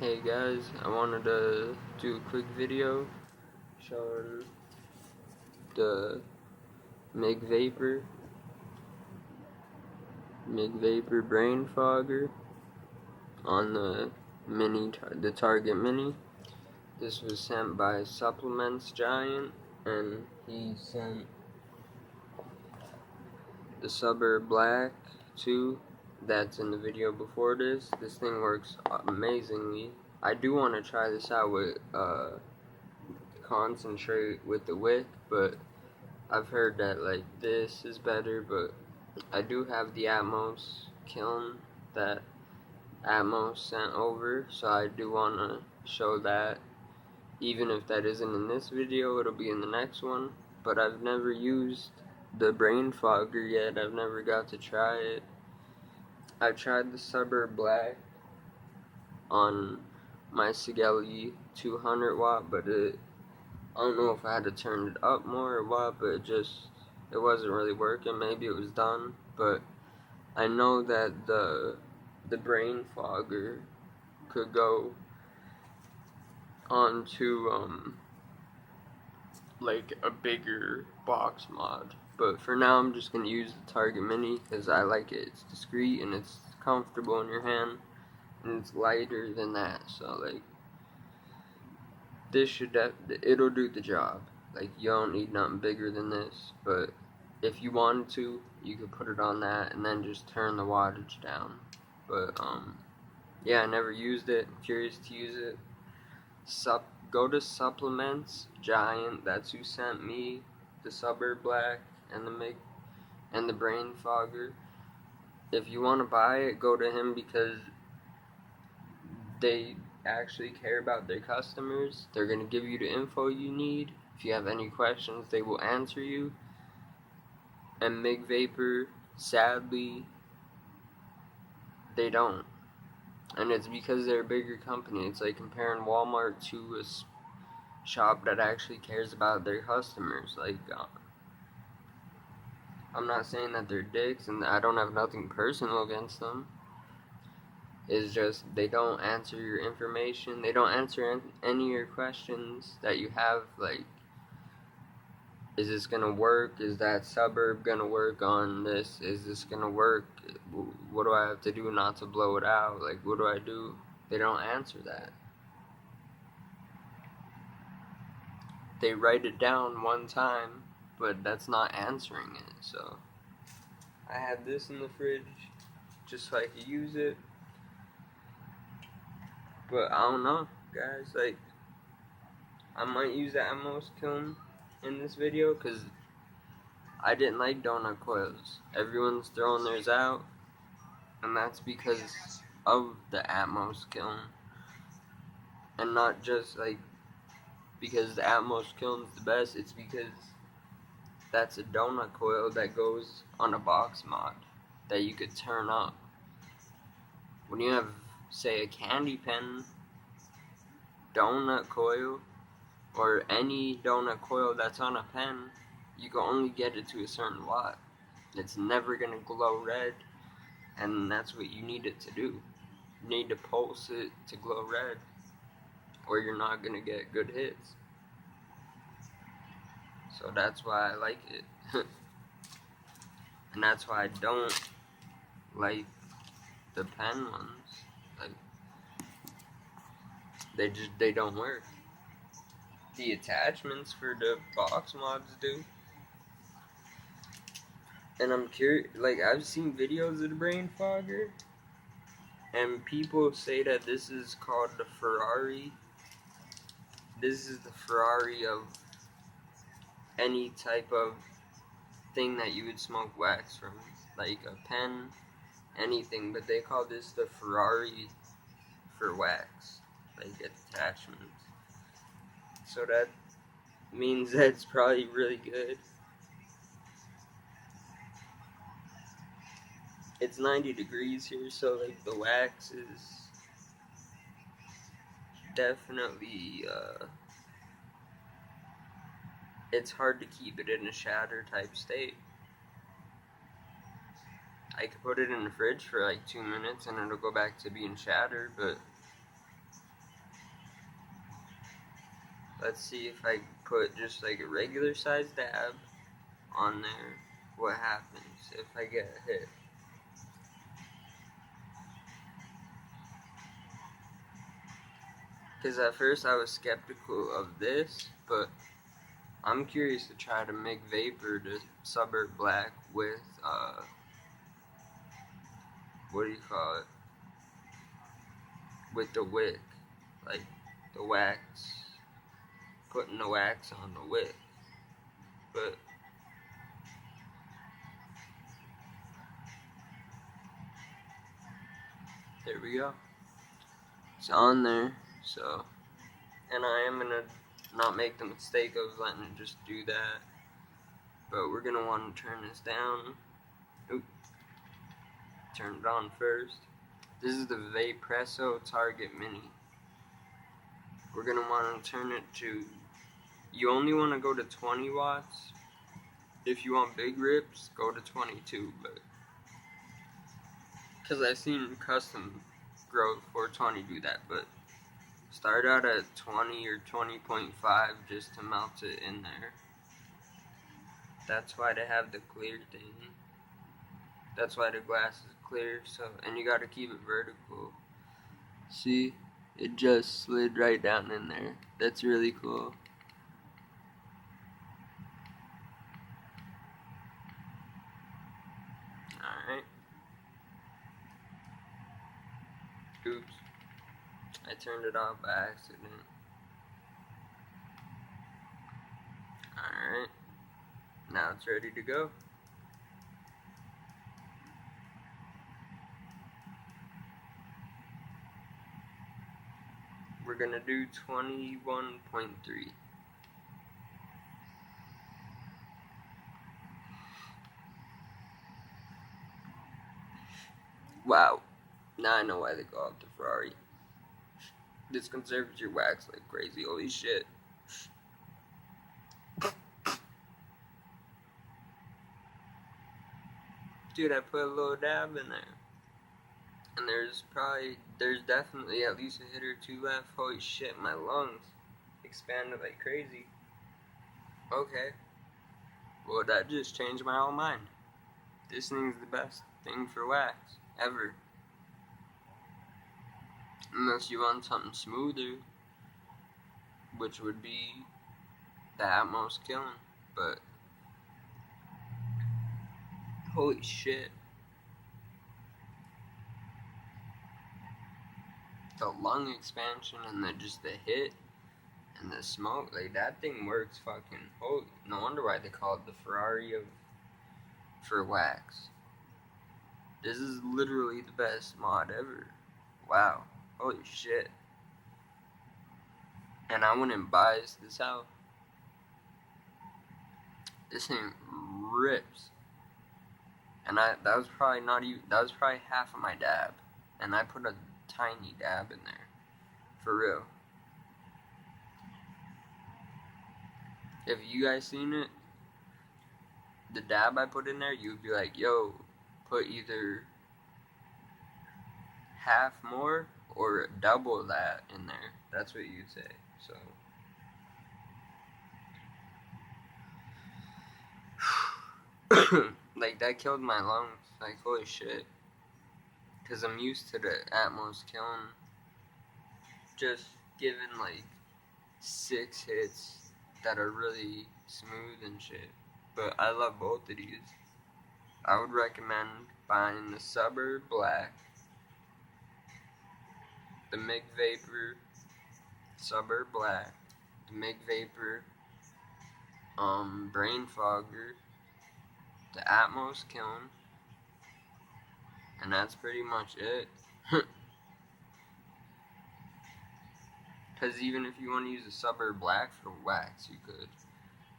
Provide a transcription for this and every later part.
Hey guys, I wanted to do a quick video showing the MIG Vapor brain fogger on the Target Mini. This was sent by Supplements Giant, and he sent the Suburb Black too. That's in the video before this. This thing works amazingly. I do want to try this out with concentrate with the wick, but I've heard that like this is better. But I do have the Atmos kiln that Atmos sent over, so I do want to show that. Even if that isn't in this video, it'll be in the next one. But I've never used the brain fogger yet. I've never got to try it. I tried the Suburb Black on my Sigelli 200 watt, but I don't know if I had to turn it up more or what, but it wasn't really working. Maybe it was done, but I know that the brain fogger could go onto like a bigger box mod. But for now, I'm just gonna use the Target Mini because I like it. It's discreet and it's comfortable in your hand, and it's lighter than that. So like, this it'll do the job. Like, you don't need nothing bigger than this. But if you wanted to, you could put it on that and then just turn the wattage down. But yeah, I never used it. I'm curious to use it. Go to Supplements Giant. That's who sent me the Suburb Black and the MIG and the brain fogger. If you want to buy it, go to him because they actually care about their customers. They're going to give you the info you need. If you have any questions, they will answer you. And MIG Vapor, sadly, they don't. And it's because they're a bigger company. It's like comparing Walmart to a shop that actually cares about their customers. Like, I'm not saying that they're dicks, and I don't have nothing personal against them. It's just they don't answer your information. They don't answer any of your questions that you have. Like, is this gonna work? Is that Suburb gonna work on this? Is this gonna work? What do I have to do not to blow it out? Like, what do I do? They don't answer that. They write it down one time, but that's not answering it. So I had this in the fridge just so I could use it. But I don't know, guys. Like, I might use the Atmos kiln in this video because I didn't like donut coils. Everyone's throwing theirs out, and that's because of the Atmos kiln, and not just like because the Atmos kiln's the best. It's because that's a donut coil that goes on a box mod that you could turn up. When you have, say, a candy pen donut coil or any donut coil that's on a pen, you can only get it to a certain watt. It's never gonna glow red, and that's what you need it to do. You need to pulse it to glow red, or you're not gonna get good hits. So that's why I like it. And that's why I don't like the pen ones. Like, they don't work. The attachments for the box mods do. And I'm curious, like, I've seen videos of the brain fogger, and people say that this is called the Ferrari. This is the Ferrari of any type of thing that you would smoke wax from, like a pen, anything, but they call this the Ferrari for wax, like attachments. So that means that it's probably really good. It's 90 degrees here, so like the wax is definitely it's hard to keep it in a shatter type state. I could put it in the fridge for like 2 minutes and it'll go back to being shattered, but Let's see if I put just like a regular size dab on there, what happens if I get a hit. Because at first I was skeptical of this, but I'm curious to try to make vapor to Suburb Black with, what do you call it? With the wick, like the wax, putting the wax on the wick. But there we go. It's on there, so, and I am gonna not make the mistake of letting it just do that, but we're gonna want to turn this down. Oop. Turn it on first. This is the Vapresso Target Mini. We're gonna want to turn it to, you only want to go to 20 watts. If you want big rips, go to 22, but because I've seen custom Grove 420 do that, but start out at 20 or 20.5 just to melt it in there. That's why they have the clear thing. That's why the glass is clear, so, and you gotta keep it vertical. See, it just slid right down in there. That's really cool. Alright. Oops. I turned it off by accident. Alright. Now it's ready to go. We're gonna do 21.3. Wow. Now I know why they call it the Ferrari. This conserves your wax like crazy. Holy shit. Dude, I put a little dab in there. And there's definitely at least a hit or two left. Holy shit, my lungs expanded like crazy. Okay. Well, that just changed my whole mind. This thing's the best thing for wax ever. Unless you want something smoother, which would be the Atmos Kiln, but holy shit. The lung expansion and just the hit and the smoke, like that thing works fucking holy. No wonder why they call it the Ferrari for wax. This is literally the best mod ever. Wow. Holy shit. And I wouldn't bias this out. This thing rips. And that was probably not even, that was probably half of my dab. And I put a tiny dab in there. For real. If you guys seen it, the dab I put in there, you'd be like, yo, put either half more or double that in there. That's what you'd say. So like that killed my lungs. Like holy shit. Cause I'm used to the Atmos Kiln just giving like 6 hits that are really smooth and shit. But I love both of these. I would recommend buying the Suburb Black, the Mig Vapor Suburb Black, the Mig Vapor Brain Fogger, the Atmos Kiln, and that's pretty much it. Because even if you want to use a Suburb Black for wax, you could.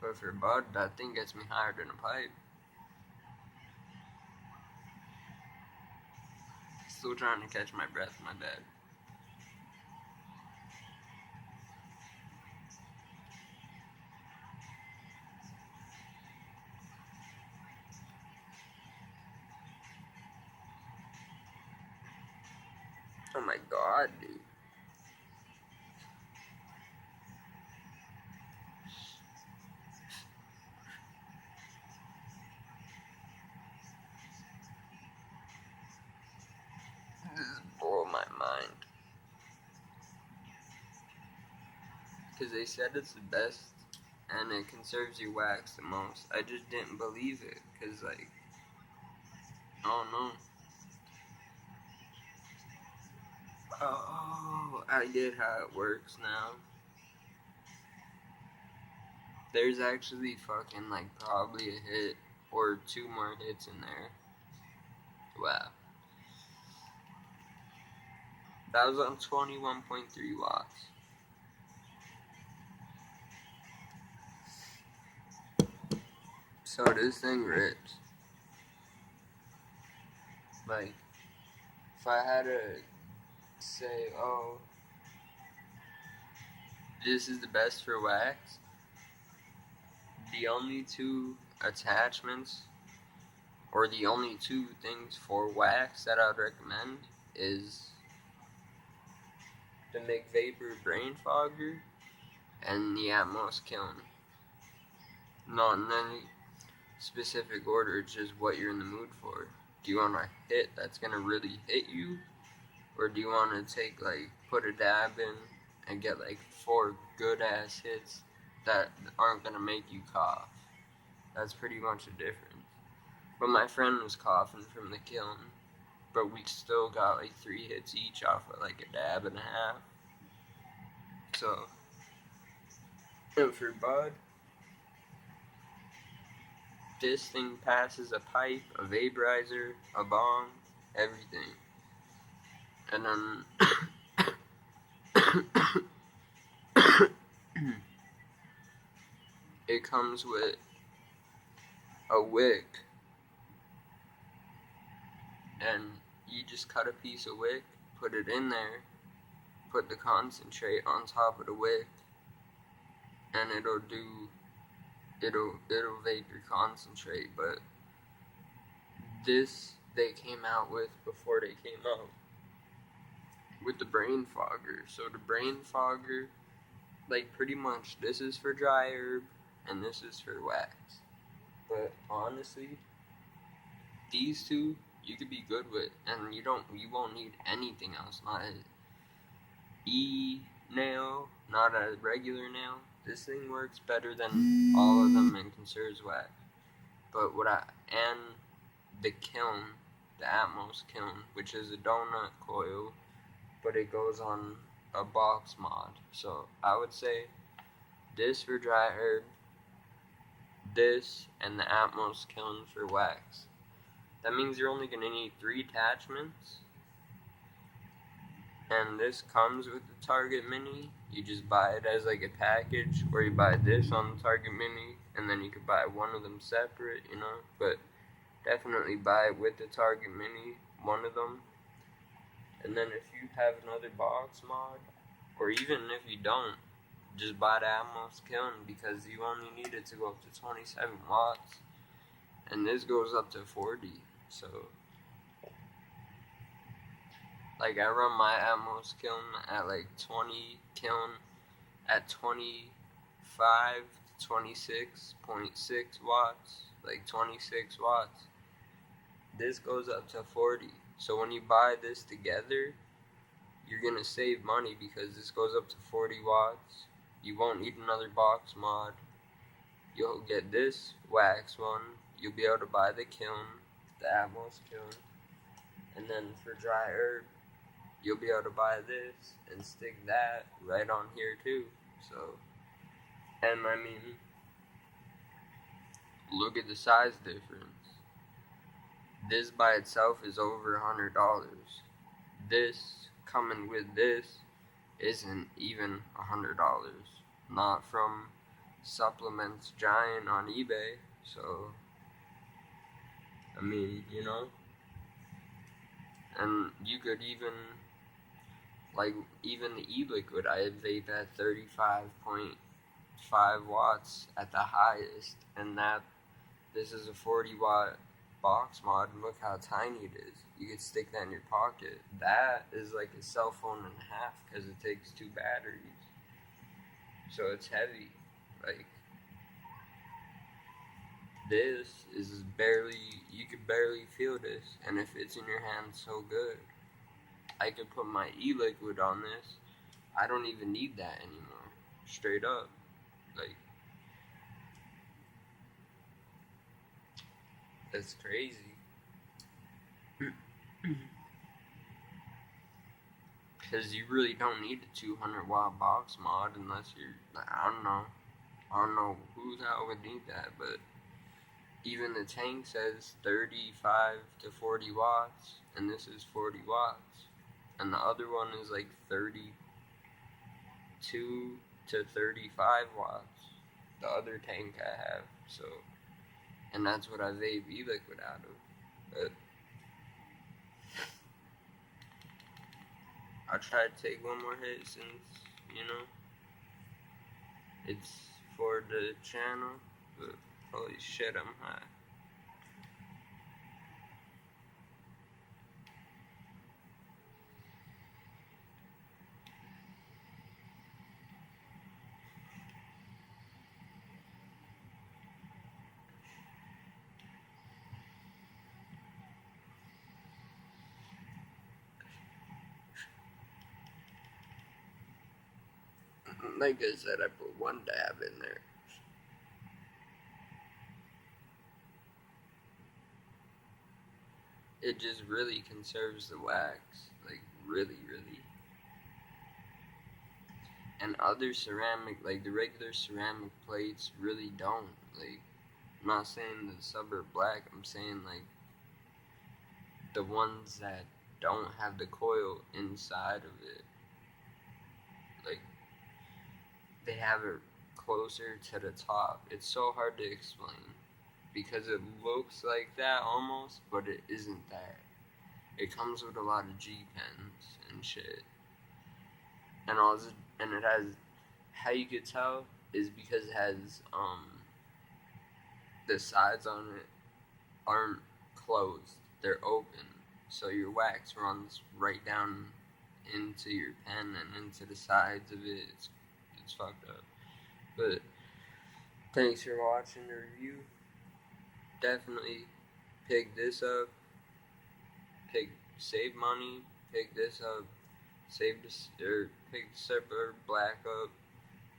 But for bud, that thing gets me higher than a pipe. Still trying to catch my breath, my bad. Oh my god, dude. because they said it's the best and it conserves your wax the most. I just didn't believe it because, like, I don't know. Oh, I get how it works now. There's actually fucking, like, probably a hit or 2 more hits in there. Wow. That was on 21.3 watts. So this thing rips. Like, if I had to say, oh, this is the best for wax, the only 2 attachments or the only 2 things for wax that I would recommend is the McVapor Brain Fogger and the Atmos Kiln. Not in any specific order, it's just what you're in the mood for. Do you want a hit that's gonna really hit you? Or do you want to take, like, put a dab in and get, like, 4 good-ass hits that aren't going to make you cough? That's pretty much the difference. But my friend was coughing from the kiln, but we still got, like, 3 hits each off of, like, a dab and a half. So, and for bud, this thing passes a pipe, a vaporizer, a bong, everything. And then it comes with a wick, and you just cut a piece of wick, put it in there, put the concentrate on top of the wick, and it'll vapor concentrate. But this they came out with before they came out with the brain fogger. So the brain fogger, like, pretty much this is for dry herb and this is for wax. But honestly, these 2 you could be good with, and you won't need anything else. Not an e-nail, not a regular nail. This thing works better than all of them and conserves wax. But and the kiln, the Atmos Kiln, which is a donut coil, but it goes on a box mod. So I would say this for dry herb, this, and the Atmos Kiln for wax. That means you're only going to need 3 attachments. And this comes with the Target Mini. You just buy it as, like, a package, or you buy this on the Target Mini, and then you could buy one of them separate, you know. But definitely buy it with the Target Mini, one of them. And then if you have another box mod, or even if you don't, just buy the Atmos Kiln, because you only need it to go up to 27 watts. And this goes up to 40. So, like, I run my Atmos Kiln at, like, 20 kiln at 25 to 26.6 watts, like 26 watts. This goes up to 40. So when you buy this together, you're going to save money because this goes up to 40 watts. You won't need another box mod. You'll get this wax one. You'll be able to buy the kiln, the Atmos Kiln. And then for dry herb, you'll be able to buy this and stick that right on here too. So, and I mean, look at the size difference. This by itself is over $100. This coming with this isn't even $100. Not from Supplements Giant on eBay. So, I mean, you know. And you could even, like, even the e-liquid, I vape at 35.5 watts at the highest, and this is a 40 watt box mod, and look how tiny it is. You could stick that in your pocket. That is like a cell phone and a half, because it takes 2 batteries. So it's heavy. Like, this is you could barely feel this, and it fits in your hand so good. I could put my e-liquid on this. I don't even need that anymore. straight up. Like, that's crazy. Because you really don't need a 200 watt box mod unless you're, I don't know who the hell would need that, but even the tank says 35 to 40 watts, and this is 40 watts. And the other one is like 32 to 35 watts. The other tank I have, so, and that's what I vape e-liquid out of. But I'll try to take one more hit since, it's for the channel, but holy shit, I'm high. Like I said, I put one dab in there. It just really conserves the wax, like really. And other ceramic, like the regular ceramic plates, really don't. Like, I'm not saying the Suburb Black, I'm saying like the ones that don't have the coil inside of it. Like, they have it closer to the top. It's so hard to explain because it looks like that almost, but it isn't that. It comes with a lot of G pens and shit. And it has, how you could tell is because it has the sides on it aren't closed, they're open, so your wax runs right down into your pen and into the sides of it. It's fucked up. But thanks for watching the review. Definitely pick this up. Save money. Pick this up. Pick the Suburb Black up,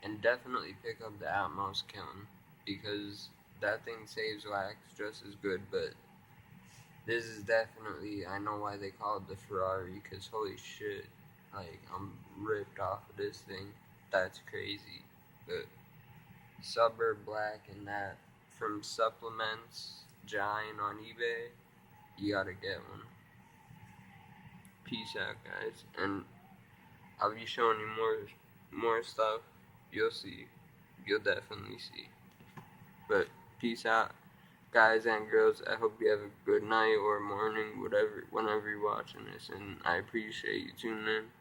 and definitely pick up the Atmos Kiln, because that thing saves wax just as good. But this is definitely, I know why they call it the Ferrari, because holy shit, like, I'm ripped off of this thing. That's crazy. But Suburb Black and that from Supplements Giant on eBay, you gotta get one. Peace out, guys, and I'll be showing you more stuff. You'll see. You'll definitely see. But peace out, guys and girls. I hope you have a good night or morning, whenever you're watching this, and I appreciate you tuning in.